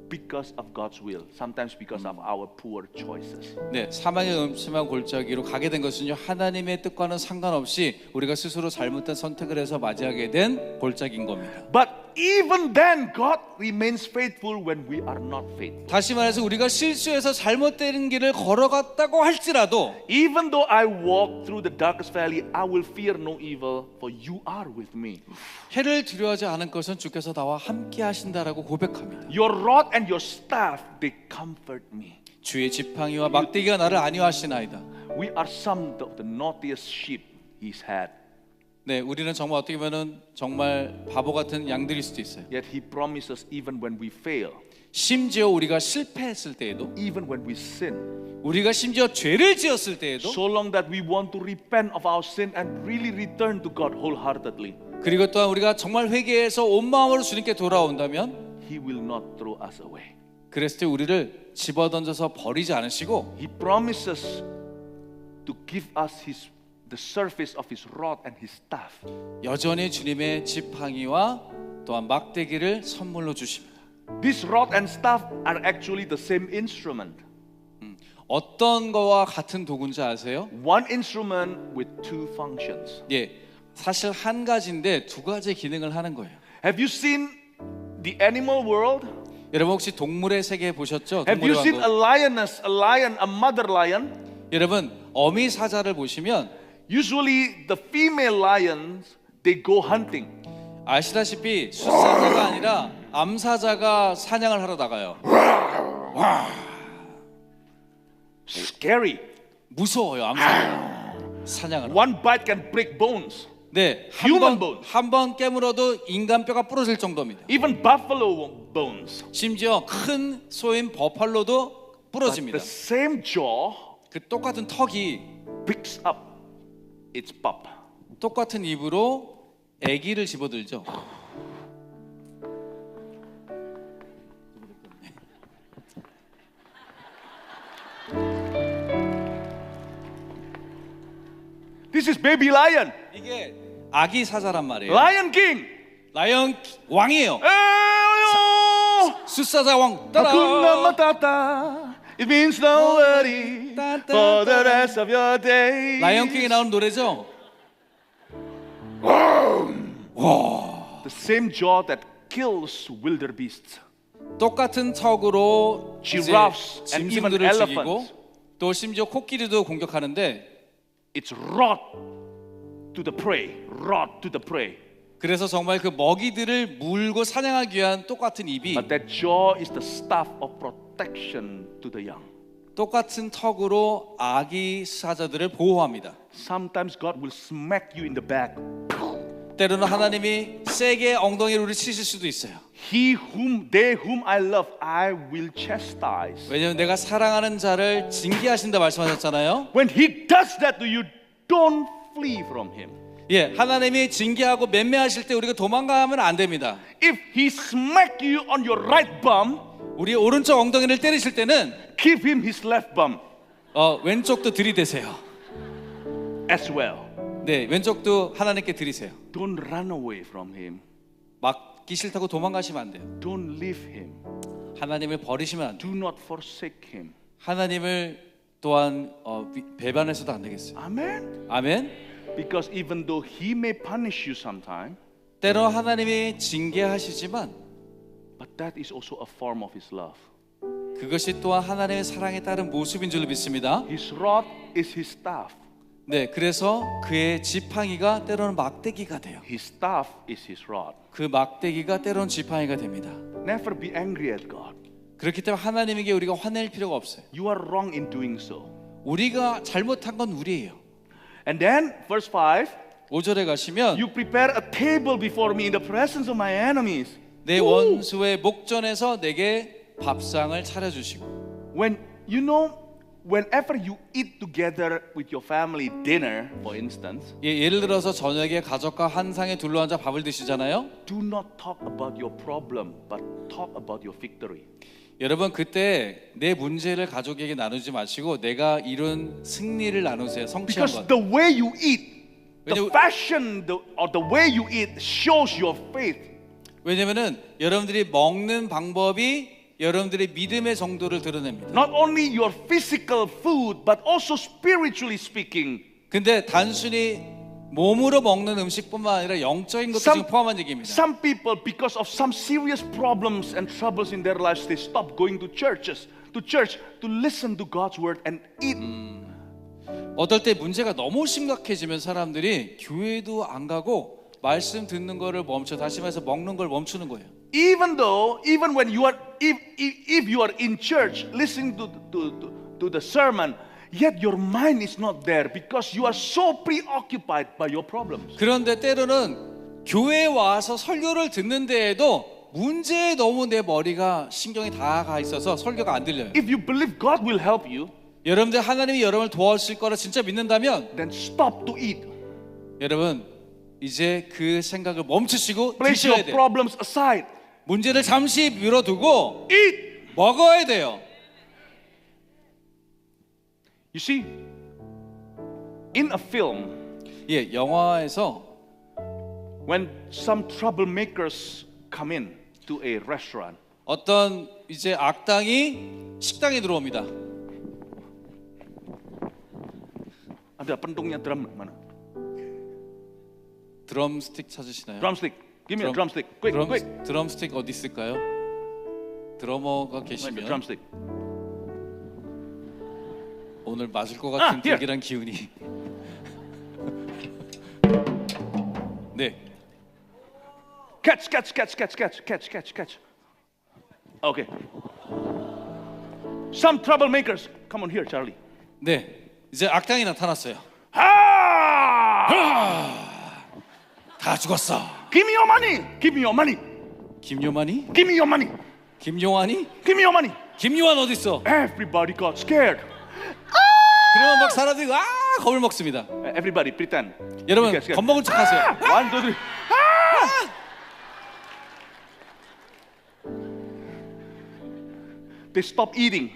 because of God's will. Sometimes because of our poor choices. 네, 사망의 음침한 골짜기로 가게 된 것은요 하나님의 뜻과는 상관없이 우리가 스스로 잘못된 선택을 해서 맞이하게 된 골짜기인 겁니다. But even then, God remains faithful when we are not faithful. 다시 말해서 우리가 실수해서 잘못된 길을 걸어갔다고 할지라도 Even though I walk through the darkest valley, I will fear no evil, for you are with me. 해를 두려워하지 않은 것은 주께서 나와 함께 하신다라고 고백합니다. Your rod and your staff, they comfort me. 주의 지팡이와 막대기가 나를 안위하시나이다. We are some of the naughtiest sheep He's had. 네, 우리는 정말 어떻게 보면은 정말 바보 같은 양들일 수도 있어요. Yet He promises even when we fail, 심지어 우리가 실패했을 때에도, even when we sin, 우리가 심지어 죄를 지었을 때에도, so long that we want to repent of our sin and really return to God wholeheartedly, 그리고 또한 우리가 정말 회개해서 온 마음으로 주님께 돌아온다면 He will not throw us away. 그랬을 때 우리를 집어던져서 버리지 않으시고 He promises to give us the surface of His rod and His staff. 여전히 주님의 지팡이와 또한 막대기를 선물로 주십니다. This rod and staff are actually the same instrument. 어떤 거와 같은 도구인지 아세요? One instrument with two functions. 예, 사실 한 가지인데 두 가지 기능을 하는 거예요. Have you seen the animal world? 여러분 혹시 동물의 세계 보셨죠? Have you 동물의 seen a 왕국. lioness, a lion, a mother lion? 여러분 어미 사자를 보시면 Usually the female lions, they go hunting. 아시다시피 숫사자가 아니라 암사자가 사냥을 하러 나가요. Scary. 무서워요, 암사자. 사냥을. One bite can break bones. 네, Human bones. 한 번 깨물어도 인간 뼈가 부러질 정도입니다. Even buffalo bones. 심지어 큰 소인 버팔로도 But 부러집니다. the same jaw 그 똑같은 턱이 picks up its pup. 똑같은 입으로 아기를 집어들죠. This is baby lion. 이게 아기 사자란 말이에요. Lion King. 라이언 왕이에요. 숫사자 왕 따라. Hakuna Matata. It means no worry for the rest of your day. 라이언 킹에 나오는 노래죠. The same jaw that kills wildebeests. 똑같은 턱으로 이제 Giraffes and even 짐승들을 죽이고 elephants. 또 심지어 코끼리도 공격하는데 It's rod to the prey. Rod to the prey. 그래서 정말 그 먹이들을 물고 사냥하기 위한 똑같은 입이 But that jaw is the staff of protection to the young. 똑같은 턱으로 아기 사자들을 보호합니다. Sometimes God will smack you in the back. 때로는 하나님이 세게 엉덩이를 우리 치실 수도 있어요. They whom I love, I will chastise. 왜냐하면 내가 사랑하는 자를 징계하신다 말씀하셨잖아요. When He does that to you, don't flee from Him. 예, 하나님이 징계하고 맴매하실 때 우리가 도망가면 안 됩니다. If He smack you on your right bum, 우리 오른쪽 엉덩이를 때리실 때는 give Him His left bum 왼쪽도 들이대세요. as well. 네, 왼쪽도 하나님께 드리세요. Don't run away from Him. 막기 싫다고 도망가시면 안 돼요. Don't leave Him. 하나님을 버리시면 안 돼요. Do not forsake Him. 하나님을 또한 배반해서도 안 되겠어요. Amen. 아멘. Because even though He may punish you sometime, 때로 하나님이 징계하시지만 but that is also a form of His love. 그것이 또한 하나님의 사랑에 따른 모습인 줄 믿습니다. His rod is His staff. 네, 그래서 그의 지팡이가 때로는 막대기가 돼요. His staff is His rod. 그 막대기가 때로는 지팡이가 됩니다. Never be angry at God. 그렇기 때문에 하나님에게 우리가 화낼 필요가 없어요. You are wrong in doing so. 우리가 잘못한 건 우리예요. And then, verse 5, 5절에 가시면 you prepare a table before me in the presence of my enemies. 내 원수의 목전에서 내게 밥상을 차려주시고 When you know whenever you eat together with your family dinner, for instance, 예를 들어서 저녁에 가족과 한 상에 둘러앉아 밥을 드시잖아요. do not talk about your problem, but talk about your victory. 여러분 그때 내 문제를 가족에게 나누지 마시고 내가 이룬 승리를 나누세요. 성취한 Because 것. the way you eat, the 왜냐면- fashion, or the way you eat shows your faith. 왜냐면은 여러분들이 먹는 방법이 여러분들의 믿음의 정도를 드러냅니다. Not only your physical food, but also spiritually speaking. 근데 단순히 몸으로 먹는 음식뿐만 아니라 영적인 것도 지금 포함한 얘기입니다. Some people, because of some serious problems and troubles in their lives, they stop going to church to listen to God's word and eat. 어떨 때 문제가 너무 심각해지면 사람들이 교회도 안 가고 말씀 듣는 거를 멈춰, 다시 말해서 먹는 걸 멈추는 거예요. Even when you are, if you are in church listening to the sermon, yet your mind is not there because you are so preoccupied by your problems. 그런데 때로는 교회에 와서 설교를 듣는 데에도 문제에 너무 내 머리가 신경이 다 가 있어서 설교가 안 들려요. If you believe God will help you, 여러분들 하나님이 여러분을 도와주실 거라 진짜 믿는다면 then stop to eat. 여러분 이제 그 생각을 멈추시고 Place 드셔야 your 돼요. problems aside. 문제를 잠시 미뤄두고 Eat. 먹어야 돼요. You see, in a film, 예, 영화에서 when some troublemakers come in to a restaurant, 어떤 이제 악당이 식당에 들어옵니다. ada pentungnya drum mana? 드럼스틱 찾으시나요? Drumstick. Give me a drumstick. Quick, quick. 드럼스틱 어디 있을까요? 드러머가 Where's the 계시면 drumstick? 오늘 맞을 것 같은 here. 불길한 기운이. 네, Catch. Okay. Some troublemakers. Come on here, Charlie. 네, 이제 악당이 나타났어요. 다 죽었어. Give me your money. Give me your money. 김요만이? Give me your money. 김용환이? Give me your money. 김요한 어디 있어? Everybody got scared. 그러면 막 사람들이 겁을 먹습니다. Everybody pretend. 여러분 You get scared. 겁먹은 척하세요. 1, 2, 3. They stop eating.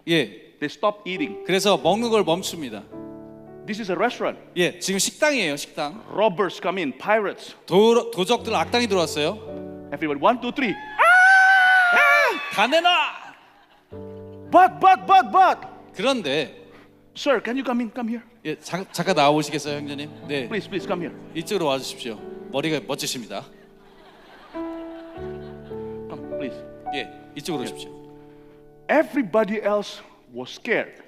예, They stop eating. 그래서 먹는 걸 멈춥니다. This is a restaurant. 예, 지금 식당이에요, 식당. Robbers come in, pirates. 도적들 악당이 들어왔어요. Everybody, 1, 2, 3. 다 내놔. But. 그런데 Sir, can you come in? Come here. 예, 잠깐 나와 보시겠어요, 형제님? 네, Please come here. 이쪽으로 와주십시오. 머리가 멋지십니다. Come, please. 예, 이쪽으로 오십시오. Everybody else was scared,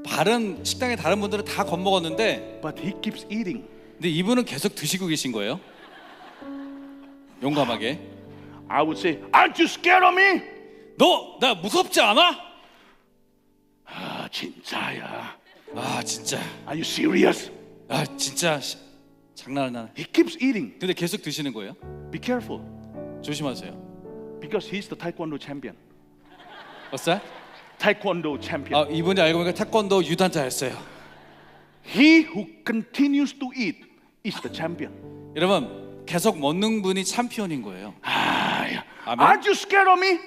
다른 식당의 다른 분들은 다 겁먹었는데, but he keeps eating. 근데 이분은 계속 드시고 계신 거예요. 용감하게. I would say, aren't you scared of me? 너 나 무섭지 않아? 아, 진짜야. 아 진짜. Are you serious? 아 진짜 장난 안 나네. He keeps eating. 근데 계속 드시는 거예요. Be careful, 조심하세요. because he's the taekwondo champion. What's that? Taekwondo champion. 아 이분이 알고 보니까 태권도 유단자였어요. He who continues to eat is the champion. 여러분 계속 먹는 분이 챔피언인 거예요. 아men. 아멘. Aren't you scared of me?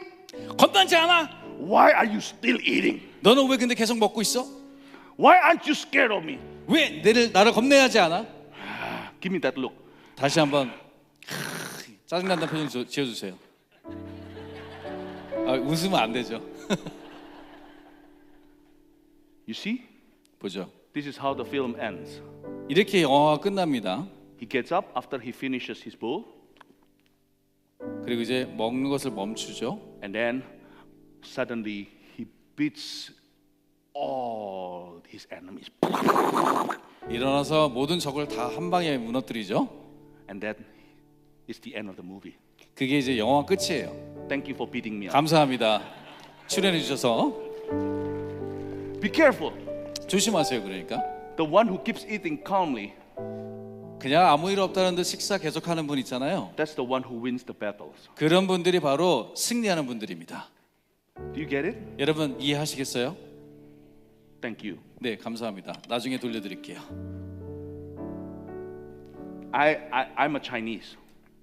겁나지 않아? Why are you still eating? 너는 왜 근데 계속 먹고 있어? Why aren't you scared of me? 왜 나를 겁내하지 않아? Give me that look. 다시 한번 짜증난다는 표정 지어주세요. 아, 웃으면 안 되죠. You see? 보죠. This is how the film ends. 이렇게 영화가 끝납니다. He gets up after he finishes his bowl, 그리고 이제 먹는 것을 멈추죠. and then suddenly he beats all his enemies. 일어나서 모든 적을 다 한 방에 무너뜨리죠. And that is the end of the movie. 그게 이제 영화 끝이에요. Thank you for beating me up. 감사합니다. 출연해 주셔서. Be careful. 조심하세요. 그러니까 The one who keeps eating calmly, 그냥 아무 일 없다는 듯 식사 계속하는 분 있잖아요. that's the one who wins the battles. 그런 분들이 바로 승리하는 분들입니다. Do you get it? 여러분 이해하시겠어요? Thank you. 네, 감사합니다. 나중에 돌려드릴게요. I'm a Chinese.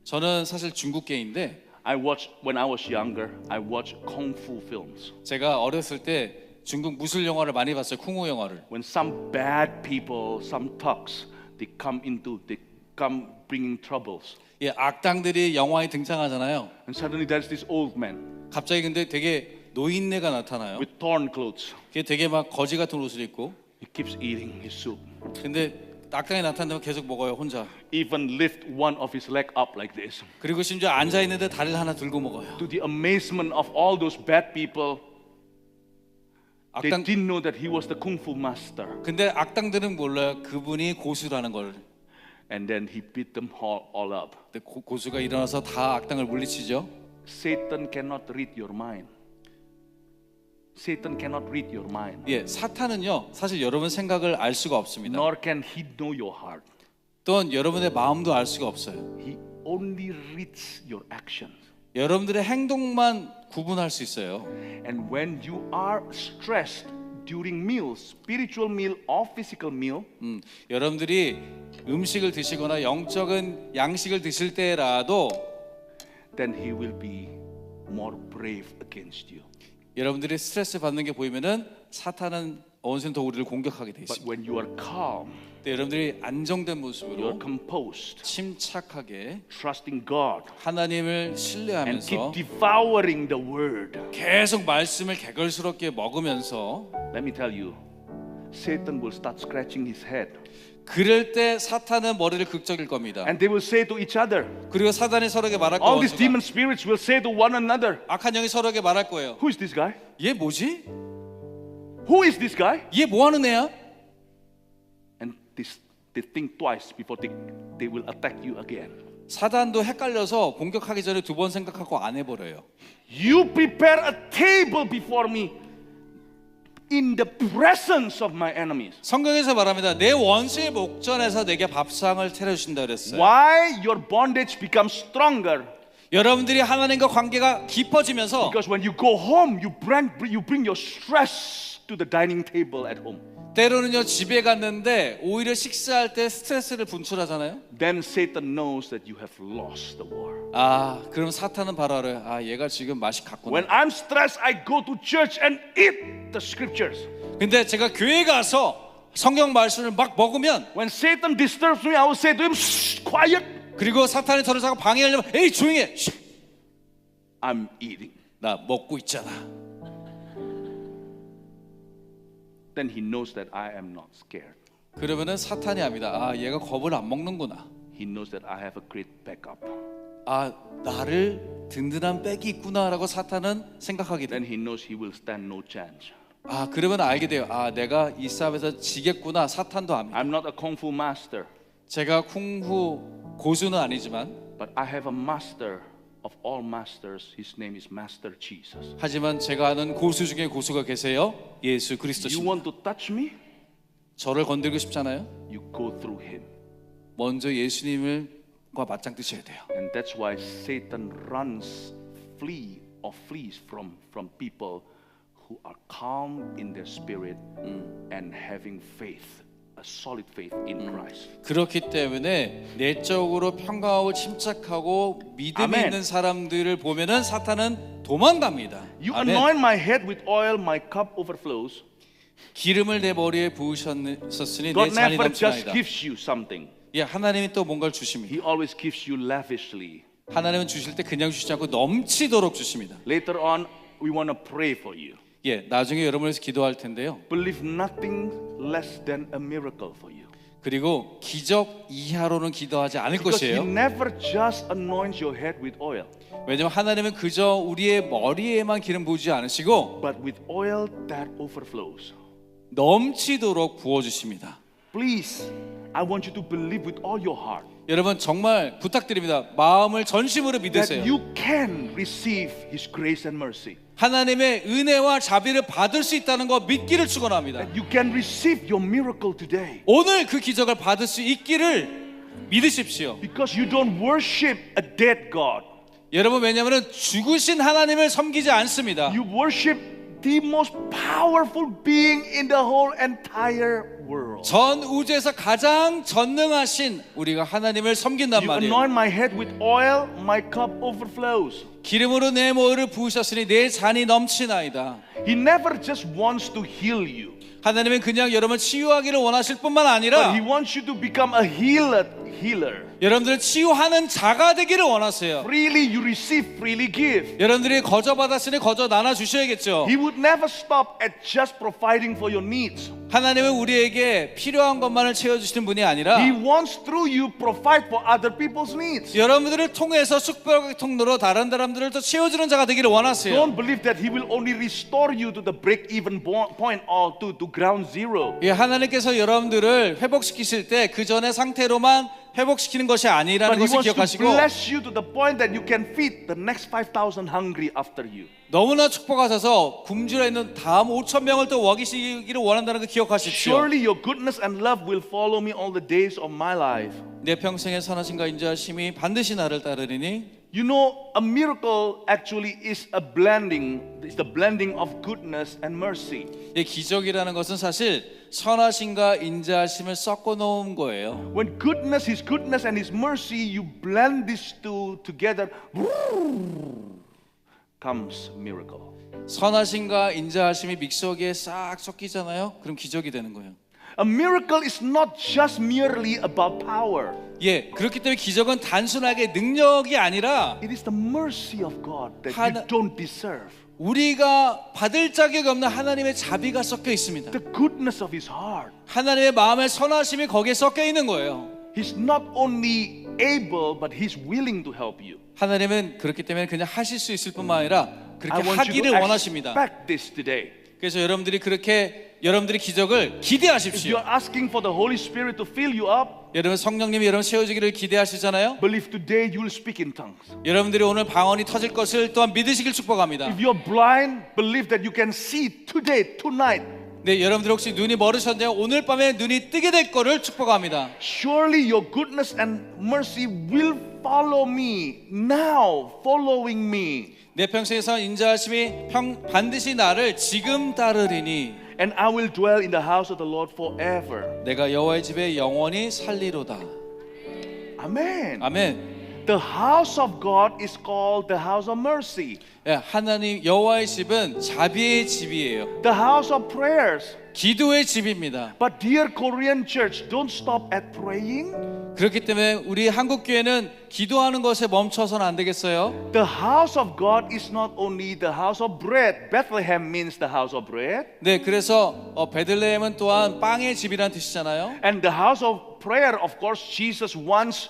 저는 사실 중국계인데 When I was younger, I watched kung fu films. 제가 어렸을 때 중국 무술 영화를 많이 봤어요. 쿵후 영화를. When some bad people, some thugs, they come bringing troubles. 예, 악당들이 영화에 등장하잖아요. And suddenly there's this old man 갑자기 근데 되게 노인네가 나타나요. with torn clothes. 걔 되게 막 거지 같은 옷을 입고. He keeps eating his soup. 근데 악당이 나타나면 계속 먹어요, 혼자. Even lift one of his leg up like this. 그리고 심지어 앉아 있는데 다리를 하나 들고 먹어요. To the amazement of all those bad people, they 악당 didn't know that he was the kung fu master. 근데 악당들은 몰라요. 그분이 고수라는 걸. And then he beat them all up. 근데 고수가 일어나서 다 악당을 물리치죠. Satan cannot read your mind. Satan cannot read your mind. 예, 사탄은요 사실 여러분 생각을 알 수가 없습니다. Nor can he know your heart. 또한 여러분의 마음도 알 수가 없어요. He only reads your actions. 여러분들의 행동만 구분할 수 있어요. And when you are stressed during meals, spiritual meal or physical meal, 여러분들이 음식을 드시거나 영적인 양식을 드실 때라도 then he will be more brave against you. 여러분들이 스트레스 받는 게 보이면은 사탄은 언제든 더 우리를 공격하게 돼 But 있습니다. when you are calm, 근데 여러분들이 안정된 you are 모습으로 composed, 침착하게 trusting God, 하나님을 and 신뢰하면서 keep devouring the word, 계속 말씀을 개걸스럽게 먹으면서 let me tell you, Satan will start scratching his head. 그럴 때 사탄은 머리를 극적일 겁니다. And they will say to each other, 그리고 사단이 서로에게 말할 all these 거예요. demon spirits will say to one another, 악한 영이 서로에게 말할 거예요. who is this guy? 얘 뭐지? Who is this guy? 얘 뭐 하는 애야? And they think twice before they will attack you again. 사단도 헷갈려서 공격하기 전에 두 번 생각하고 안 해버려요. You prepare a table before me in the presence of my enemies. 성경에서 말합니다. 내 원수의 목전에서 내게 밥상을 차려주신다 그랬어요. Why your bondage becomes stronger? 여러분들이 하나님과 관계가 깊어지면서 Because when you go home, you bring your stress to the dining table at home. 때로는요 집에 갔는데 오히려 식사할 때 스트레스를 분출하잖아요. Then Satan knows that you have lost the war. 아 그럼 사탄은 바로 알아요. 아 얘가 지금 맛이 갔구나. When I'm stressed, I go to church and eat the scriptures. 근데 제가 교회 가서 성경 말씀을 막 먹으면 When Satan disturbs me, I will say to him, shh, quiet. 그리고 사탄이 저를 자꾸 방해하려면 에이 조용해. 쉿. I'm eating. 나 먹고 있잖아. Then he knows that I am not scared. 그러면은 사탄이 압니다. 아 얘가 겁을 안 먹는구나. He knows that I have a great backup. 아 나를 든든한 백이 있구나라고 사탄은 생각하게 Then 돼요. he knows he will stand no chance. 아 그러면 알게 돼요. 아 내가 이 싸움에서 지겠구나. 사탄도 압니다. I'm not a kung fu master, 제가 쿵후 고수는 아니지만 but I have a master of all masters. His name is Master Jesus. 하지만 제가 아는 고수 중에 고수가 계세요. 예수 You 그리스도십니다. want to touch me? 저를 건들고 싶잖아요. You go through him. 먼저 예수님과 맞짱 뜨셔야 돼요. And that's why Satan flees from people who are calm in their spirit and having faith, a solid faith in Christ. 그렇기 때문에 내적으로 평강하고 침착하고 믿음이 아멘. 있는 사람들을 보면은 사탄은 도망갑니다. You 아멘. anoint my head with oil, my cup overflows. 기름을 내 머리에 부으셨으니 내 God 잔이 never just 넘치나이다. gives you something. 예, 하나님이 또 뭔가를 주십니다. He always gives you lavishly. 하나님은 주실 때 그냥 주시지 않고 넘치도록 주십니다. Later on, we want to pray for you. 예, 나중에 여러분을 위해서 기도할 텐데요. Believe nothing less than a miracle for you. 그리고 기적 이하로는 기도하지 않을 Because He 것이에요. never just anoints your head with oil, 왜냐하면 하나님은 그저 우리의 머리에만 기름 부으지 않으시고 but with oil that overflows. 넘치도록 부어주십니다. Please, I want you to believe with all your heart 여러분 정말 부탁드립니다. 마음을 전심으로 that 믿으세요. you can receive His grace and mercy. 하나님의 은혜와 자비를 받을 수 있다는 거 믿기를 축원합니다. That you can receive your miracle today. 오늘 그 기적을 받을 수 있기를 믿으십시오. Because you don't worship a dead God. 여러분 왜냐하면 죽으신 하나님을 섬기지 않습니다. You worship the most powerful being in the whole entire world. 전 우주에서 가장 전능하신 우리가 하나님을 섬긴단 You 말이에요. anoint my head with oil, my cup overflows. 기름으로 내 모를 부으셨으니 내 잔이 넘치나이다. He never just wants to heal you, 하나님은 그냥 여러분을 치유하기를 원하실 뿐만 but 아니라 He wants you to become a healer. 여러분들을 치유하는 자가 되기를 원하세요. Freely you receive, freely give. 여러분들이 거저 받았으니 거저 나눠 주셔야겠죠. He would never stop at just providing for your needs. 하나님은 우리에게 필요한 것만을 채워주시는 분이 아니라 He wants through you provide for other people's needs. 여러분들을 통해서 숙박의 통로로 다른 사람들을 또 채워주는 자가 되기를 원하세요. Don't believe that He will only restore you to the break-even point or to ground zero. 예, 하나님께서 여러분들을 회복시키실 때 그 전의 상태로만 회복시키는 것이 But 아니라는 He 것을 wants to 기억하시고 bless you to the point that you can feed the next 5,000 hungry after you. 너무나 축복하셔서 굶주려 있는 다음 5천 명을 또 먹이시기를 원한다는 거 기억하십시오. Surely your goodness and love will follow me all the days of my life. 내 평생의 선하심과 인자하심이 반드시 나를 따르리니. You know, a miracle actually is a blending. It's the blending of goodness and mercy. 이 기적이라는 것은 사실 선하심과 인자하심을 섞어 놓은 거예요. When goodness, His goodness and His mercy, you blend these two together, comes miracle. 선하심과 인자하심이 믹서기에 싹 섞이잖아요. 그럼 기적이 되는 거예요. A miracle is not just merely about power. 예, 그렇기 때문에 기적은 단순하게 능력이 아니라 It is the mercy of God that 하나- you don't deserve. 우리가 받을 자격이 없는 하나님의 자비가 섞여 있습니다. The goodness of His heart. 하나님의 마음의 선하심이 거기에 섞여 있는 거예요. He's not only able, but He's willing to help you. 하나님은 그렇기 때문에 그냥 하실 수 있을 뿐만 아니라 I 그렇게 want you 하기를 to 원하십니다. expect this today. 그래서 여러분들이 그렇게 여러분들의 기적을 If 기대하십시오. you're asking for the Holy Spirit to fill you up, 여러분 성령님이 여러분 채워주기를 기대하시잖아요. believe today you will speak in tongues. 여러분들이 오늘 방언이 터질 것을 또한 믿으시길 축복합니다. If you're blind, believe that you can see today, tonight. 네, 여러분들 혹시 눈이 멀으셨나요? 오늘 밤에 눈이 뜨게 될 거를 축복합니다. Surely your goodness and mercy will follow me now, following me. 내 평생에서 인자하심이 반드시 나를 지금 따르리니 And I will dwell in the house of the Lord forever. 내가 여호와의 집에 영원히 살리로다. Amen. 아멘. The house of God is called the house of mercy. 예, 하나님 여호와의 집은 자비의 집이에요. The house of prayers. 기도의 집입니다. But dear Korean church, don't stop at praying. 그렇기 때문에 우리 한국 교회는 기도하는 것에 멈춰서는 안 되겠어요. The house of God is not only the house of bread. Bethlehem means the house of bread. 네, 그래서 베들레헴은 또한 빵의 집이라는 뜻이잖아요. And the house of prayer, of course, Jesus once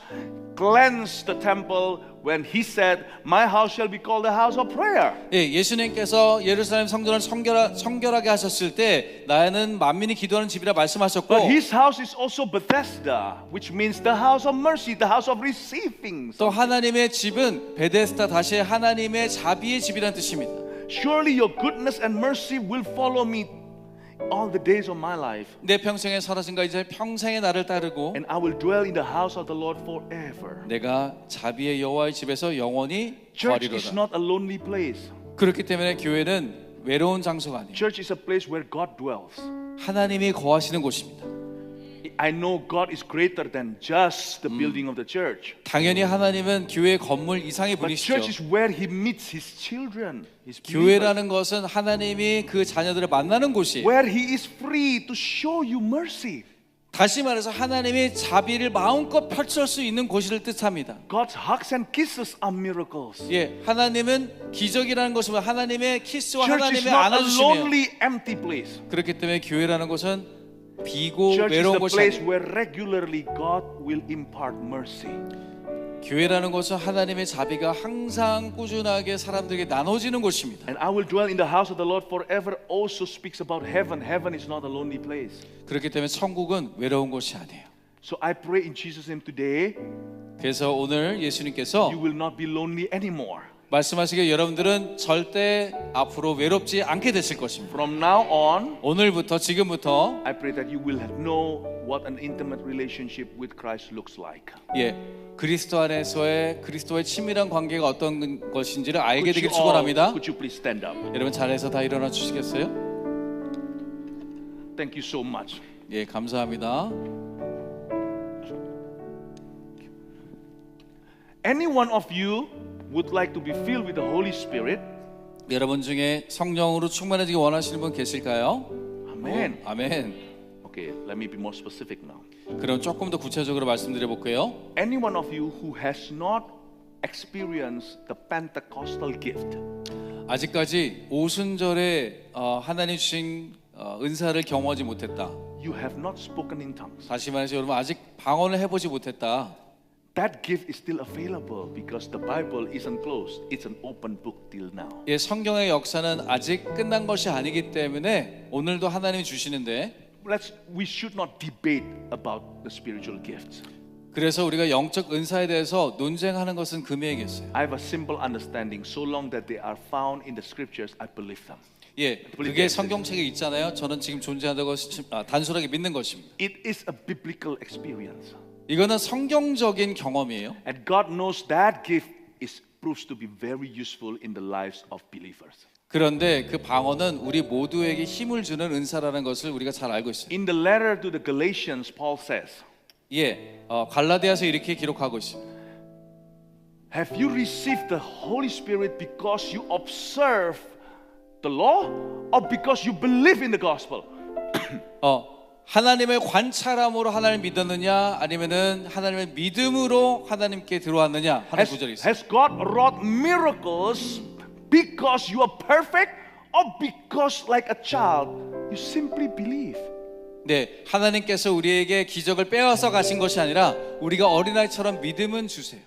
cleansed the temple when He said, "My house shall be called the house of prayer." 예, 예수님께서 예루살렘 성전을 성결하게 하셨을 때 나는 만민이 기도하는 집이라 말씀하셨고 But His house is also Bethesda, which means the house of mercy, the house of receiving. 또 하나님의 집은 베데스다 다시 하나님의 자비의 집이라는 뜻입니다. Surely your goodness and mercy will follow me all the days of my life, 내 평생의 선하심과 이제 평생의 나를 따르고 and I will dwell in the house of the Lord forever. 내가 자비의 여호와의 집에서 영원히 Church is 거하리로다. not a lonely place. 그렇기 때문에 교회는 외로운 장소가 아니에요. Church is a place where God dwells. 하나님이 거하시는 곳입니다. I know God is greater than just the building of the church. 당연히 하나님은 교회 건물 이상의 But 분이시죠. church is where He meets His children, His believers. 교회라는 것은 하나님이 그 자녀들을 만나는 곳이에요. Where He is free to show you mercy. 다시 말해서 하나님이 자비를 마음껏 펼칠 수 있는 곳을 뜻합니다. God's hugs and kisses are miracles. 예, 하나님은 기적이라는 것은 하나님의 키스와 Church is 하나님의 not a 안아주시며 lonely, empty place. 그렇기 때문에 교회라는 곳은 비고 Church is 외로운 the 곳이 place 아니에요. where regularly God will impart mercy. 교회라는 것은 하나님의 자비가 항상 꾸준하게 사람들에게 나눠지는 곳입니다. And I will dwell in the house of the Lord forever also speaks about heaven. Heaven is not a lonely place. 그렇기 때문에 천국은 외로운 곳이 아니에요. So I pray in Jesus' name today, 그래서 오늘 예수님께서 you will not be lonely anymore. 말씀하시기에 여러분들은 절대 앞으로 외롭지 않게 되실 것입니다. From now on, 오늘부터 지금부터 I pray that you will know what an intimate relationship with Christ looks like. 예, 그리스도 안에서의 그리스도의 친밀한 관계가 어떤 것인지를 알게 되길 Could you 축원합니다. could you please stand up? 여러분 자리에서 다 일어나 주시겠어요? Thank you so much. 예, 감사합니다. Any one of you would like to be filled with the Holy Spirit? 여러분 중에 성령으로 충만해지기 원하시는 분 계실까요? Amen. 아멘. Okay, let me be more specific now. 그럼 조금 더 구체적으로 말씀드려 볼게요. Any one of you who has not experienced the Pentecostal gift, 아직까지 오순절에 하나님 주신 은사를 경험하지 못했다. you have not spoken in tongues. 다시 말해서 여러분 아직 방언을 해보지 못했다. That gift is still available because the Bible isn't closed. It's an open book till now. 예, 성경의 역사는 아직 끝난 것이 아니기 때문에 오늘도 하나님이 주시는데 We should not debate about the spiritual gifts. 그래서 우리가 영적 은사에 대해서 논쟁하는 것은 금해야겠어요. I have a simple understanding. So long that they are found in the scriptures, I believe them. 예, 그게 성경책에 있잖아요. 저는 지금 존재한다고 단순하게 믿는 것입니다. It is a biblical experience. 이거는 성경적인 경험이에요. And God knows that gift proves to be very useful in the lives of believers. 그런데 그 방언은 우리 모두에게 힘을 주는 은사라는 것을 우리가 잘 알고 있어요. In the letter to the Galatians, Paul says, 예, 갈라디아서 이렇게 기록하고 있습니다. Have you received the Holy Spirit because you observe the law or because you believe in the gospel? 하나님의 관찰함으로 하나님을 믿었느냐 아니면은 하나님의 믿음으로 하나님께 들어왔느냐 하는 구절이 있어요. Has God wrought miracles because you are perfect or because like a child you simply believe? 네, 하나님께서 우리에게 기적을 빼앗아 가신 것이 아니라 우리가 어린아이처럼 믿음은 주세요.